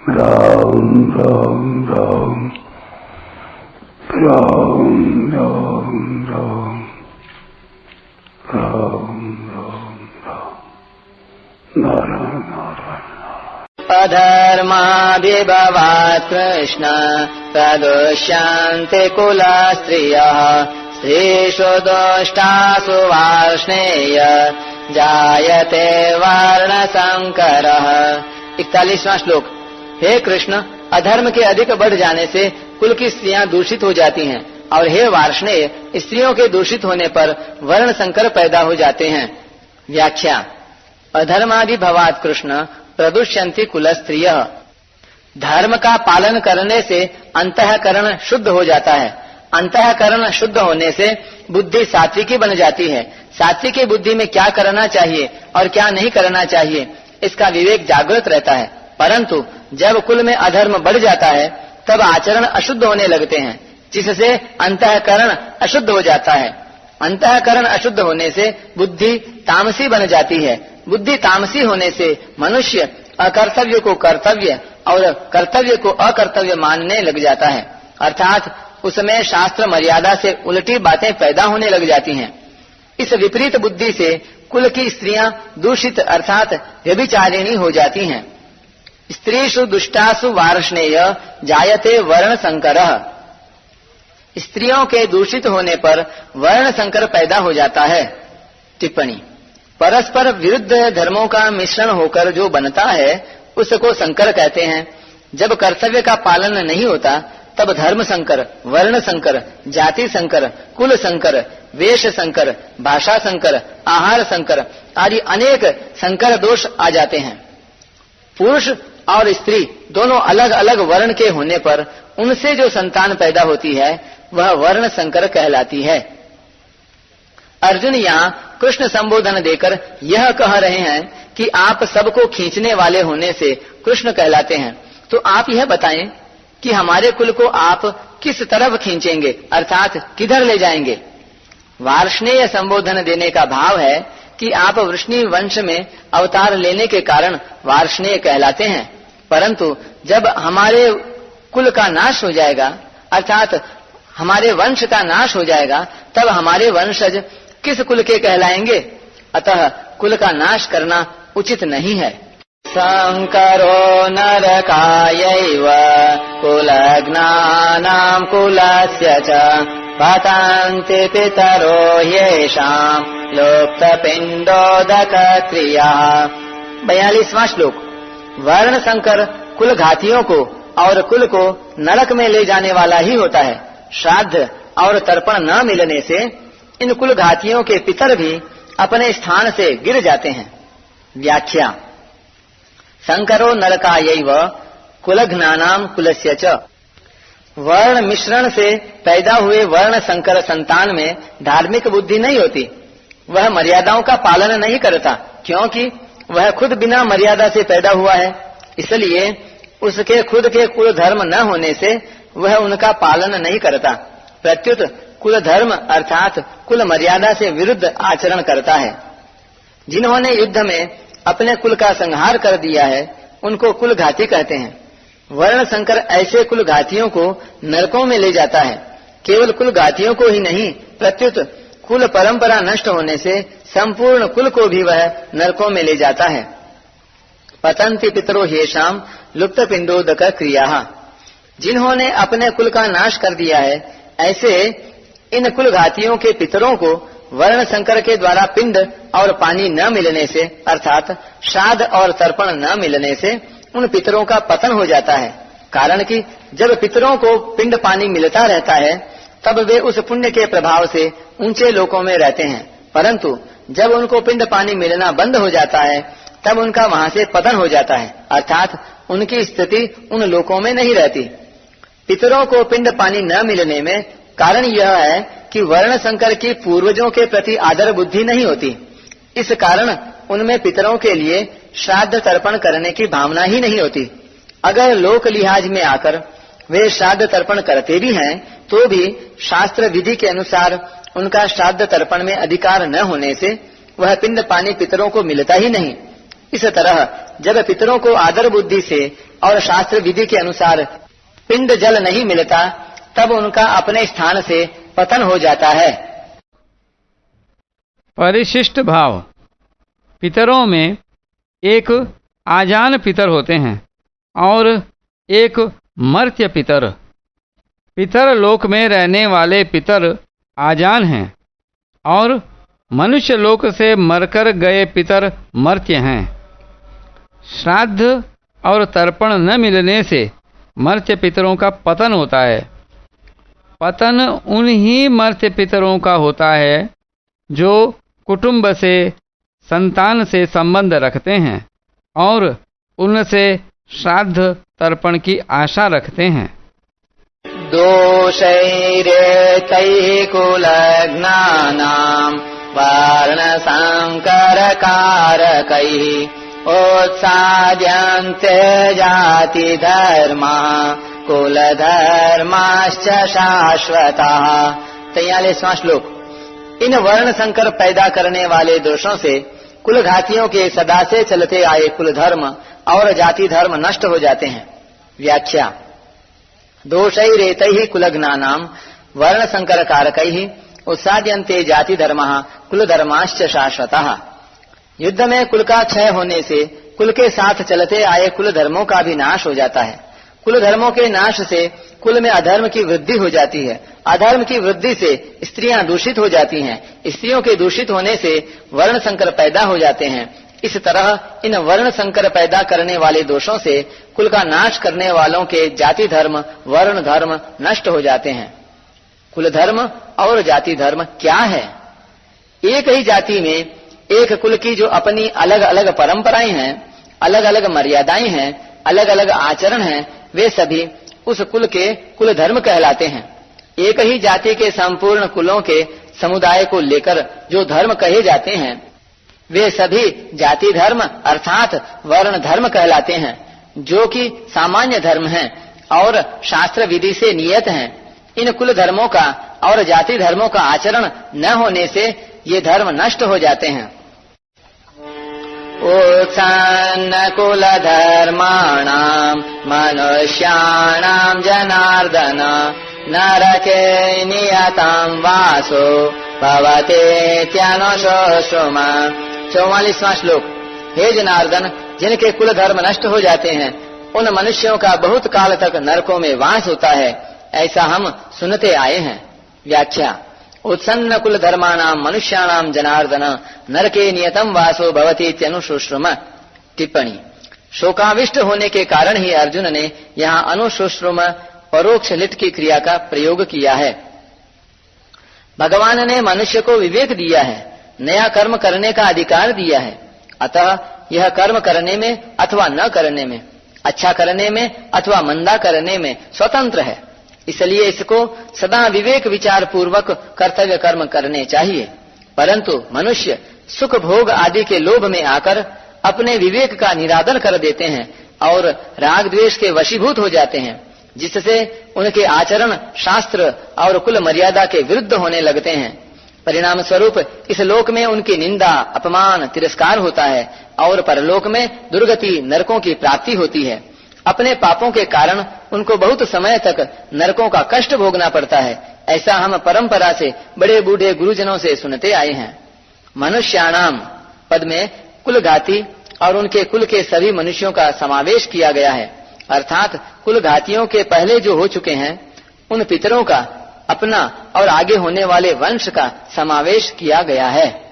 राम राम राम राम राम राम राम राम राम नारायण नारायण। अधर्माभिभवात् कृष्ण प्रदुष्यन्ते कुलस्त्रियः स्त्रीषु दुष्टासु वार्ष्णेय जायते वर्णसंकरः। 41वां श्लोक। हे कृष्ण, अधर्म के अधिक बढ़ जाने से कुल की स्त्रियां दूषित हो जाती हैं, और हे वार्ष्णेय, स्त्रियों के दूषित होने पर वर्ण संकर पैदा हो जाते हैं। व्याख्या। अधर्माभिभवात् कृष्ण प्रदुष्यन्ति कुलस्त्रियः। धर्म का पालन करने से अंतःकरण शुद्ध हो जाता है। अंतःकरण शुद्ध होने से बुद्धि सात्विकी बन जाती है। सात्विकी बुद्धि में क्या करना चाहिए और क्या नहीं करना चाहिए, इसका विवेक जागृत रहता है। परंतु जब कुल में अधर्म बढ़ जाता है तब आचरण अशुद्ध होने लगते हैं, जिससे अंतःकरण अशुद्ध हो जाता है। अंतःकरण अशुद्ध होने से बुद्धि तामसी बन जाती है। बुद्धि तामसी होने से मनुष्य अकर्तव्य को कर्तव्य और कर्तव्य को अकर्तव्य मानने लग जाता है, अर्थात उसमें शास्त्र मर्यादा से उल्टी बातें पैदा होने लग जाती हैं। इस विपरीत बुद्धि से कुल की स्त्रियां दूषित अर्थात व्यभिचारिणी हो जाती हैं। स्त्रीषु दुष्टासु वार्ष्णेय जायते वर्ण संकरः। स्त्रियों के दूषित होने पर वर्ण संकर पैदा हो जाता है। टिप्पणी। परस्पर विरुद्ध धर्मों का मिश्रण होकर जो बनता है उसको संकर कहते हैं। जब कर्तव्य का पालन नहीं होता तब धर्म संकर, वर्ण संकर, जाति संकर, कुल संकर, वेश संकर, भाषा संकर, आहार संकर आदि अनेक संकर दोष आ जाते हैं। पुरुष और स्त्री दोनों अलग अलग वर्ण के होने पर उनसे जो संतान पैदा होती है वह वर्ण संकर कहलाती है। अर्जुन यहाँ कृष्ण संबोधन देकर यह कह रहे हैं कि आप सबको खींचने वाले होने से कृष्ण कहलाते हैं, तो आप यह बताएं कि हमारे कुल को आप किस तरफ खींचेंगे, अर्थात किधर ले जाएंगे। वार्ष्णेय संबोधन देने का भाव है कि आप वृष्णि वंश में अवतार लेने के कारण वार्ष्णेय कहलाते हैं, परंतु जब हमारे कुल का नाश हो जाएगा, अर्थात हमारे वंश का नाश हो जाएगा, तब हमारे वंशज किस कुल के कहलाएंगे। अतः कुल का नाश करना उचित नहीं है। संकरो नरकायैव कुलज्ञानानां कुलस्य च पतन्ति पितरो येषां लुप्तपिण्डोदकक्रियाः। 42वां श्लोक। वर्ण संकर कुल घातियों को और कुल को नरक में ले जाने वाला ही होता है। श्राद्ध और तर्पण न मिलने से इन कुल घातियों के पितर भी अपने स्थान से गिर जाते हैं। व्याख्या। संकरो नरकायैव कुलघ्नानां कुलस्य च। वर्ण मिश्रण से पैदा हुए वर्ण संकर संतान में धार्मिक बुद्धि नहीं होती। वह मर्यादाओं का पालन नहीं करता, क्योंकि वह खुद बिना मर्यादा से पैदा हुआ है। इसलिए उसके खुद के कुल धर्म न होने से वह उनका पालन नहीं करता, प्रत्युत कुल धर्म अर्थात कुल मर्यादा से विरुद्ध आचरण करता है। जिन्होंने युद्ध में अपने कुल का संहार कर दिया है उनको कुल घाती कहते हैं। वर्ण संकर ऐसे कुल घातियों को नरकों में ले जाता है। केवल कुल घातियों को ही नहीं, प्रत्युत कुल परंपरा नष्ट होने से संपूर्ण कुल को भी वह नरकों में ले जाता है। पतन्ति पितरो ह्येषां लुप्त पिंडोदक क्रियाः। जिन्होंने अपने कुल का नाश कर दिया है ऐसे इन कुल घातियों के पितरों को वर्ण संकर के द्वारा पिंड और पानी न मिलने से, अर्थात श्राद्ध और तर्पण न मिलने से उन पितरों का पतन हो जाता है। कारण कि जब पितरों को पिंड पानी मिलता रहता है तब वे उस पुण्य के प्रभाव से ऊंचे लोकों में रहते हैं, परंतु जब उनको पिंड पानी मिलना बंद हो जाता है तब उनका वहां से पतन हो जाता है, अर्थात उनकी स्थिति उन लोकों में नहीं रहती। पितरों को पिंड पानी न मिलने में कारण यह है कि वर्ण संकर की पूर्वजों के प्रति आदर बुद्धि नहीं होती। इस कारण उनमें पितरों के लिए श्राद्ध तर्पण करने की भावना ही नहीं होती। अगर लोक लिहाज में आकर वे श्राद्ध तर्पण करते भी हैं तो भी शास्त्र विधि के अनुसार उनका श्राद्ध तर्पण में अधिकार न होने से वह पिंड पानी पितरों को मिलता ही नहीं। इस तरह जब पितरों को आदर बुद्धि से और शास्त्र विधि के अनुसार पिंड जल नहीं मिलता, तब उनका अपने स्थान से पतन हो जाता है। परिशिष्ट भाव। पितरों में एक आजान पितर होते हैं और एक मर्त्य पितर। पितर लोक में रहने वाले पितर आजान हैं और मनुष्य लोक से मरकर गए पितर मर्त्य हैं। श्राद्ध और तर्पण न मिलने से मर्त्य पितरों का पतन होता है। पतन उन्हीं मर्त्य पितरों का होता है जो कुटुंब से, संतान से संबंध रखते हैं और उनसे श्राद्ध तर्पण की आशा रखते हैं। दोषैरेतैः कुलज्ञानाम् वर्णसङ्करकारकैः उत्साद्यन्ते जातिधर्मः कुलधर्माश्च शाश्वतः। 43वां श्लोक। इन वर्ण संकर पैदा करने वाले दोषों से कुलघातियों के सदा से चलते आए कुल धर्म और जाति धर्म नष्ट हो जाते हैं। व्याख्या। दोषैरेतैः कुलज्ञानाम् वर्ण संकर कारकैः उत्साद्यन्ते जाति धर्मः कुल धर्माश्च शाश्वतः। युद्ध में कुल का क्षय होने से कुल के साथ चलते आए कुल धर्मों का भी नाश हो जाता है। कुल धर्मों के नाश से कुल में अधर्म की वृद्धि हो जाती है। अधर्म की वृद्धि से स्त्रियां दूषित हो जाती हैं। स्त्रियों के दूषित होने से वर्ण संकर पैदा हो जाते हैं। इस तरह इन वर्ण संकर पैदा करने वाले दोषों से कुल का नाश करने वालों के जाति धर्म, वर्ण धर्म नष्ट हो जाते हैं। कुल धर्म और जाति धर्म क्या है? एक ही जाति में एक कुल की जो अपनी अलग अलग परंपराएं हैं, अलग अलग मर्यादाएं हैं, अलग अलग आचरण हैं, वे सभी उस कुल के कुल धर्म कहलाते हैं। एक ही जाति के संपूर्ण कुलों के समुदाय को लेकर जो धर्म कहे जाते हैं, वे सभी जाति धर्म अर्थात वर्ण धर्म कहलाते हैं, जो कि सामान्य धर्म हैं और शास्त्र विधि से नियत हैं। इन कुल धर्मों का और जाति धर्मों का आचरण न होने से ये धर्म नष्ट हो जाते हैं। उत्सन्न कुल धर्माणाम् मनुष्याणाम् जनार्दन नरके नियतं वासो भवतीत्यनुशोषुम। 44वां श्लोक। हे जनार्दन, जिनके कुल धर्म नष्ट हो जाते हैं उन मनुष्यों का बहुत काल तक नरकों में वास होता है, ऐसा हम सुनते आए हैं। व्याख्या। उत्सन्न कुल धर्माणाम मनुष्याणाम जनार्दन नरके नियतम वासो भवति इत्यनुशुश्रुम। टिप्पणी। शोकाविष्ट होने के कारण ही अर्जुन ने यहाँ अनुशुश्रुम परोक्ष लिट की क्रिया का प्रयोग किया है। भगवान ने मनुष्य को विवेक दिया है, नया कर्म करने का अधिकार दिया है। अतः यह कर्म करने में अथवा न करने में, अच्छा करने में अथवा मंदा करने में स्वतंत्र है। इसलिए इसको सदा विवेक विचार पूर्वक कर्तव्य कर्म करने चाहिए। परंतु मनुष्य सुख भोग आदि के लोभ में आकर अपने विवेक का निरादर कर देते हैं और राग द्वेष के वशीभूत हो जाते हैं, जिससे उनके आचरण शास्त्र और कुल मर्यादा के विरुद्ध होने लगते हैं। परिणाम स्वरूप इस लोक में उनकी निंदा, अपमान, तिरस्कार होता है और परलोक में दुर्गति, नरकों की प्राप्ति होती है। अपने पापों के कारण उनको बहुत समय तक नरकों का कष्ट भोगना पड़ता है। ऐसा हम परंपरा से बड़े बूढ़े गुरुजनों से सुनते आए हैं। मनुष्याणाम पद में कुलघाती और उनके कुल के सभी मनुष्यों का समावेश किया गया है, अर्थात कुलघातियों के पहले जो हो चुके हैं उन पितरों का, अपना और आगे होने वाले वंश का समावेश किया गया है।